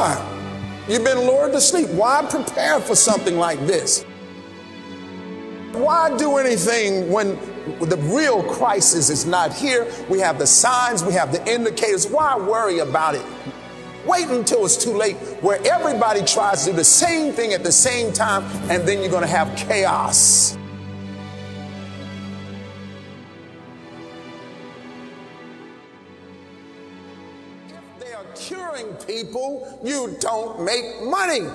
Why? You've been lured to sleep. Why prepare for something like this? Why do anything when the real crisis is not here? We have the signs, we have the indicators. Why worry about it? Wait until it's too late, where everybody tries to do the same thing at the same time, and then you're going to have chaos. If they are curing people, you don't make money.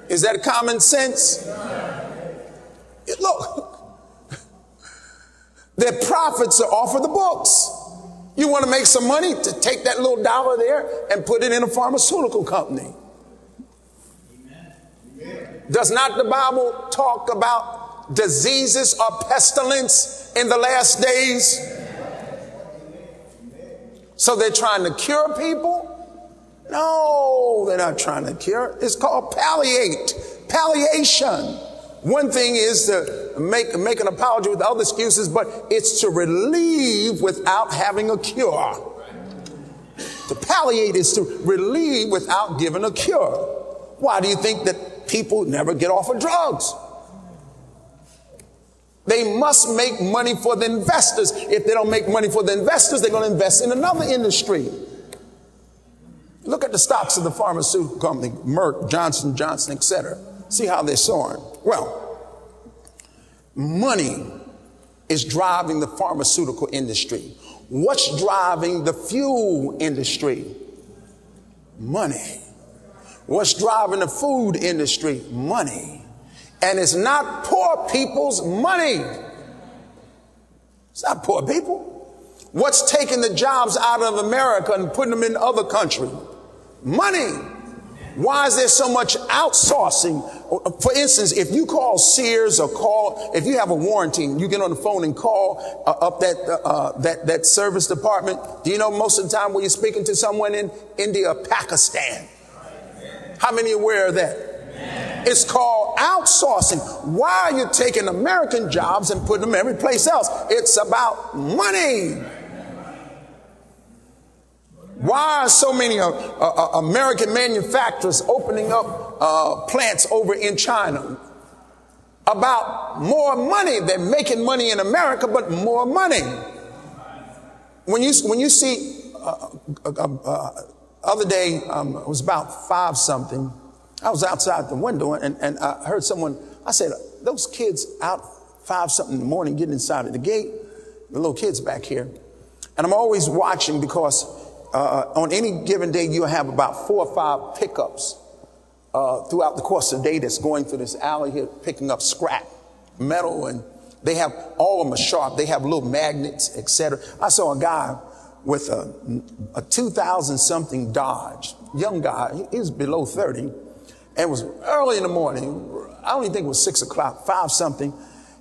Is that common sense? Look, their profits are off of the books. You want to make some money, to take that little dollar there and put it in a pharmaceutical company. Does not the Bible talk about diseases or pestilence in the last days? So they're trying to cure people? No, they're not trying to cure. It's called palliation. One thing is to make an apology with other excuses, but it's to relieve without having a cure. To palliate is to relieve without giving a cure. Why do you think that people never get off of drugs? They must make money for the investors. If they don't make money for the investors, they're going to invest in another industry. Look at the stocks of the pharmaceutical company, Merck, Johnson & Johnson, etc. See how they're soaring. Well, money is driving the pharmaceutical industry. What's driving the fuel industry? Money. What's driving the food industry? Money. And it's not poor people's money. It's not poor people. What's taking the jobs out of America and putting them in other countries? Money. Why is there so much outsourcing? For instance, if you call Sears or if you have a warranty, you get on the phone and call up that service department. Do you know most of the time when you're speaking to someone in India or Pakistan? How many are aware of that? It's called outsourcing. Why are you taking American jobs and putting them every place else? It's about money. Why are so many American manufacturers opening up plants over in China? About more money. They're making money in America, but more money. When you see, other day, it was about 5 something. I was outside the window and I heard someone, I said, those kids out 5 something in the morning getting inside of the gate, the little kids back here. And I'm always watching because on any given day, you'll have about 4 or 5 pickups throughout the course of the day that's going through this alley here, picking up scrap metal, and they have, all of them are sharp. They have little magnets, etc. I saw a guy with a 2000 something Dodge, young guy. He was below 30, and it was early in the morning. I don't even think it was 6 o'clock, 5 something.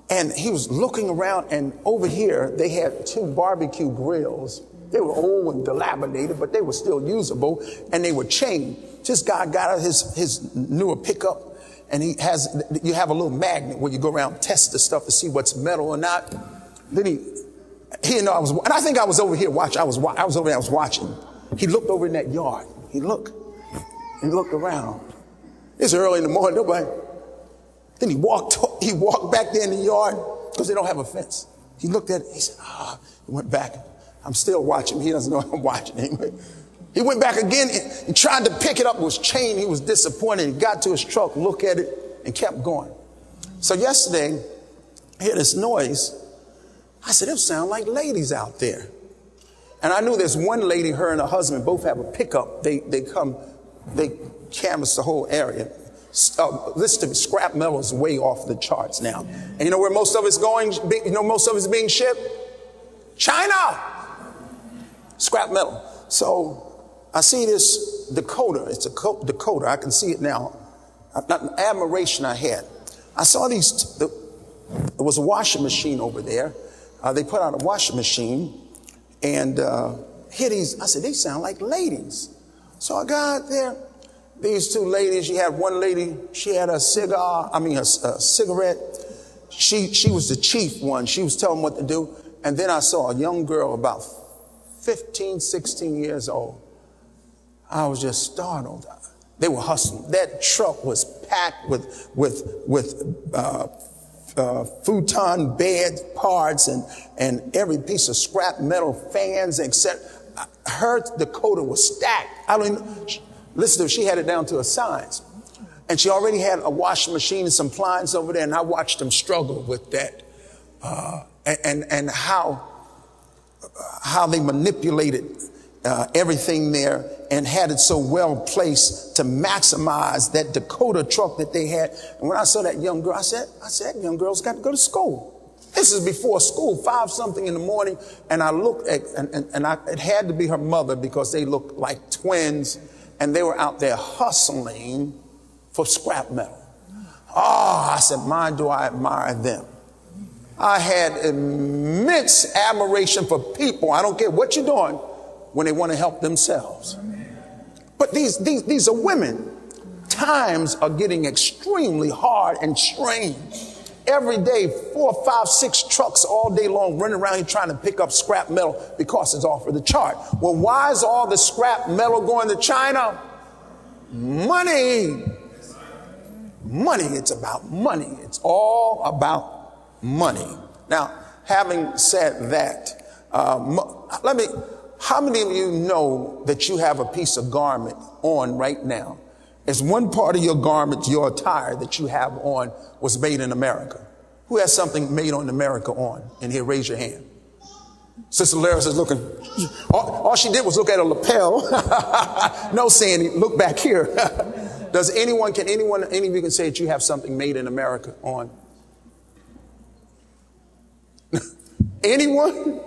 And he was looking around, and over here, they had 2 barbecue grills. They were old and dilapidated, but they were still usable, and they were chained. This guy got out his newer pickup, and you have a little magnet where you go around and test the stuff to see what's metal or not. Then he and I think I was over here watching. I was over there, I was watching. He looked over in that yard. He looked around. It's early in the morning, nobody. Then he walked back there in the yard because they don't have a fence. He looked at it. He said, he went back. I'm still watching. He doesn't know I'm watching anyway. He went back again and tried to pick it up. It was chained. He was disappointed. He got to his truck, looked at it, and kept going. So yesterday, I heard this noise. I said, it sounds like ladies out there. And I knew there's one lady, her and her husband both have a pickup. They canvass the whole area. Listen to me, scrap metal is way off the charts now. And you know where most of it's going? You know, most of it's being shipped? China! Scrap metal. So I see this Dakota. It's a Dakota. I can see it now. Not an admiration I had. I saw these. There was a washing machine over there. They put out a washing machine, and here these. I said, they sound like ladies. So I got there. These 2 ladies. You had one lady. She had a cigarette. She was the chief one. She was telling what to do. And then I saw a young girl about 15, 16 years old. I was just startled. They were hustling. That truck was packed with futon bed parts and every piece of scrap metal, fans, etc. Her Dakota was stacked. I don't even, listen to her, she had it down to a science. And she already had a washing machine and some appliances over there, and I watched them struggle with that. And how they manipulated everything there and had it so well placed to maximize that Dakota truck that they had. And when I saw that young girl, I said, that young girl's got to go to school. This is before school, 5-something in the morning. And I looked at, it had to be her mother because they looked like twins and they were out there hustling for scrap metal. Oh, I said, my, do I admire them. I had immense admiration for people. I don't care what you're doing when they want to help themselves. But these are women. Times are getting extremely hard and strained. Every day, 4, 5, 6 trucks all day long running around here trying to pick up scrap metal because it's off of the chart. Well, why is all the scrap metal going to China? Money. Money. It's about money. It's all about money. Now, having said that, how many of you know that you have a piece of garment on right now? It's one part of your garment, your attire that you have on was made in America. Who has something made in America on? And here, raise your hand. Sister Laris is looking. All she did was look at a lapel. No saying, look back here. Does anyone, any of you can say that you have something made in America on? Anyone?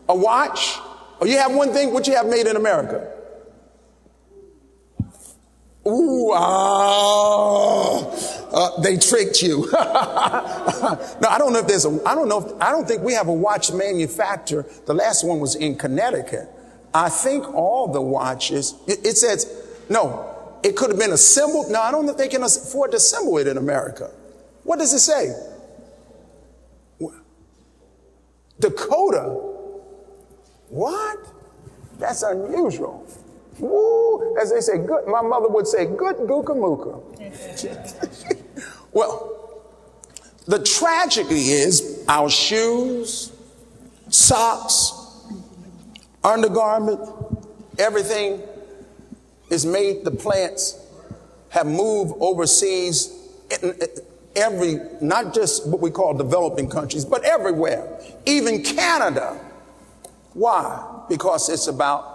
A watch? Oh, you have one thing? What you have made in America? Ooh, they tricked you. No, I don't know if there's I don't think we have a watch manufacturer. The last one was in Connecticut. I think all the watches, it says, no, it could have been assembled. No, I don't know if they can afford to assemble it in America. What does it say? Dakota. What? That's unusual. Woo, as they say, good. My mother would say, good gooka mooka. Well, the tragedy is our shoes, socks, undergarment, everything is made. The plants have moved overseas. Not just what we call developing countries, but everywhere, even Canada. Why? Because it's about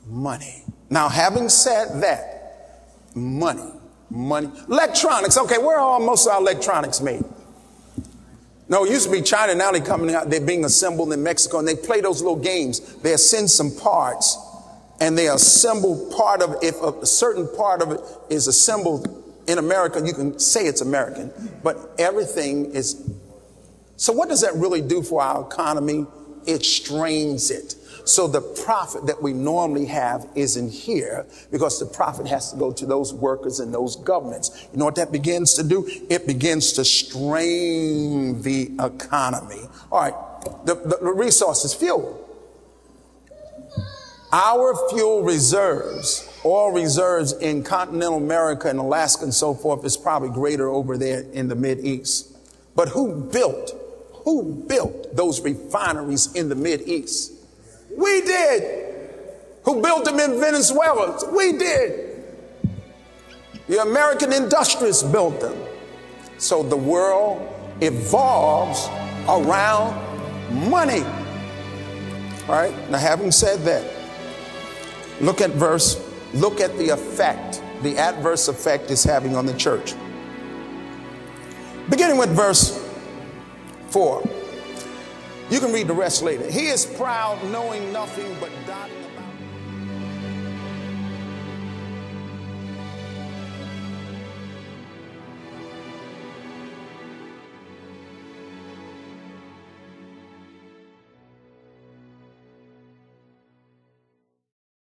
money. Now, having said that, money. Electronics. Okay, where are most of our electronics made? No, it used to be China. Now they're coming out. They're being assembled in Mexico, and they play those little games. They send some parts, and they assemble part of it. If a certain part of it is assembled in America, you can say it's American, but everything is. So what does that really do for our economy? It strains it. So the profit that we normally have isn't here because the profit has to go to those workers and those governments. You know what that begins to do? It begins to strain the economy. All right, the resource is fuel. Our fuel reserves, oil reserves in continental America and Alaska and so forth is probably greater over there in the Mideast. But who built those refineries in the Mideast? We did. Who built them in Venezuela? We did. The American industrialists built them. So the world evolves around money. All right. Now, having said that, look at the effect, the adverse effect it's having on the church. Beginning with verse 4. You can read the rest later. He is proud, knowing nothing but dotting